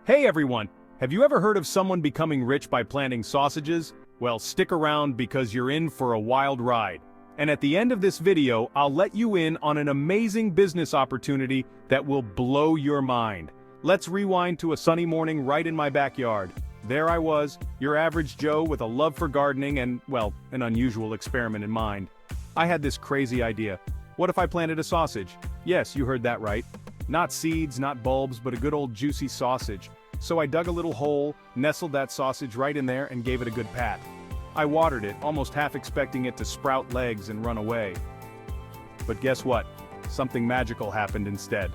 Hey everyone! Have you ever heard of someone becoming rich by planting sausages? Well, stick around because you're in for a wild ride. And at the end of this video, I'll let you in on an amazing business opportunity that will blow your mind. Let's rewind to a sunny morning right in my backyard. There I was, your average Joe with a love for gardening and, well, an unusual experiment in mind. I had this crazy idea. What if I planted a sausage? Yes, you heard that right. Not seeds, not bulbs, but a good old juicy sausage. So I dug a little hole, nestled that sausage right in there and gave it a good pat. I watered it, almost half expecting it to sprout legs and run away. But guess what? Something magical happened instead.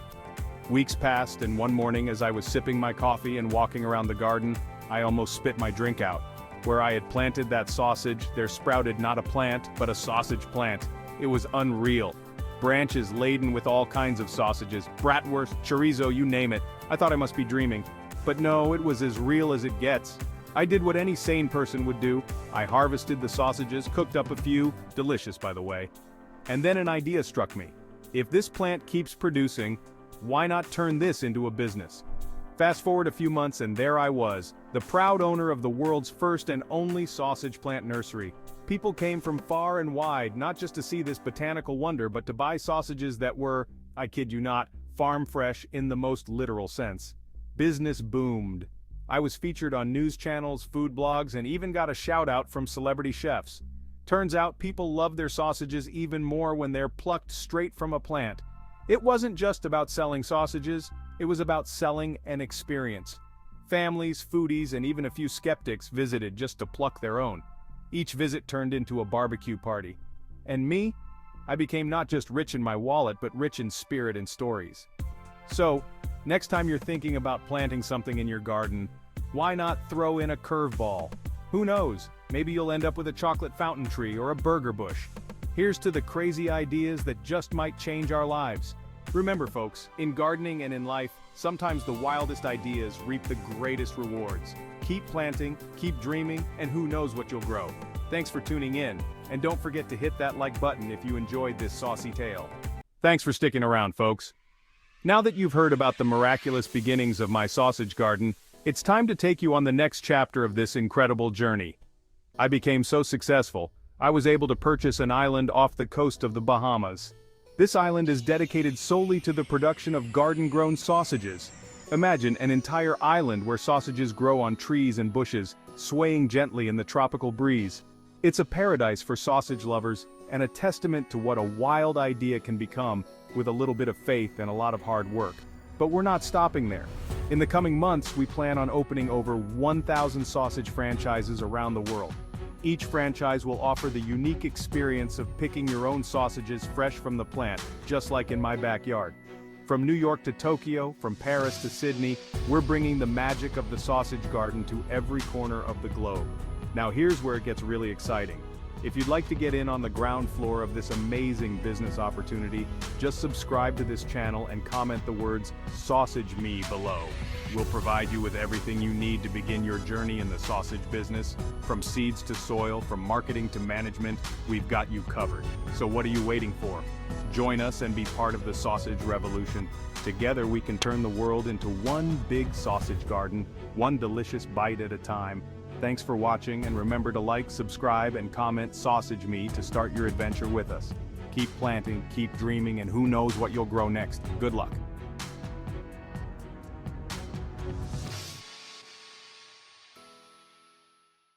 Weeks passed, and one morning as I was sipping my coffee and walking around the garden, I almost spit my drink out. Where I had planted that sausage, there sprouted not a plant, but a sausage plant. It was unreal. Branches laden with all kinds of sausages, bratwurst, chorizo, you name it. I thought I must be dreaming. But no, it was as real as it gets. I did what any sane person would do. I harvested the sausages, cooked up a few, delicious by the way. And then an idea struck me. If this plant keeps producing, why not turn this into a business? Fast forward a few months and there I was, the proud owner of the world's first and only sausage plant nursery. People came from far and wide, not just to see this botanical wonder, but to buy sausages that were, I kid you not, farm fresh in the most literal sense. Business boomed. I was featured on news channels, food blogs, and even got a shout out from celebrity chefs. Turns out people love their sausages even more when they're plucked straight from a plant. It wasn't just about selling sausages, it was about selling an experience. Families, foodies, and even a few skeptics visited just to pluck their own. Each visit turned into a barbecue party. And me? I became not just rich in my wallet, but rich in spirit and stories. So, next time you're thinking about planting something in your garden, why not throw in a curveball? Who knows, maybe you'll end up with a chocolate fountain tree or a burger bush. Here's to the crazy ideas that just might change our lives. Remember folks, in gardening and in life, sometimes the wildest ideas reap the greatest rewards. Keep planting, keep dreaming, and who knows what you'll grow. Thanks for tuning in, and don't forget to hit that like button if you enjoyed this saucy tale. Thanks for sticking around, folks. Now that you've heard about the miraculous beginnings of my sausage garden, it's time to take you on the next chapter of this incredible journey. I became so successful, I was able to purchase an island off the coast of the Bahamas. This island is dedicated solely to the production of garden-grown sausages. Imagine an entire island where sausages grow on trees and bushes, swaying gently in the tropical breeze. It's a paradise for sausage lovers, and a testament to what a wild idea can become with a little bit of faith and a lot of hard work. But we're not stopping there. In the coming months, we plan on opening over 1,000 sausage franchises around the world. Each franchise will offer the unique experience of picking your own sausages fresh from the plant, just like in my backyard. From New York to Tokyo, from Paris to Sydney, we're bringing the magic of the sausage garden to every corner of the globe. Now here's where it gets really exciting. If you'd like to get in on the ground floor of this amazing business opportunity, just subscribe to this channel and comment the words "Sausage Me" below. We'll provide you with everything you need to begin your journey in the sausage business. From seeds to soil, from marketing to management, we've got you covered. So what are you waiting for? Join us and be part of the sausage revolution. Together we can turn the world into one big sausage garden, one delicious bite at a time. Thanks for watching, and remember to like, subscribe, and comment "Sausage Me" to start your adventure with us. Keep planting, keep dreaming, and who knows what you'll grow next. Good luck.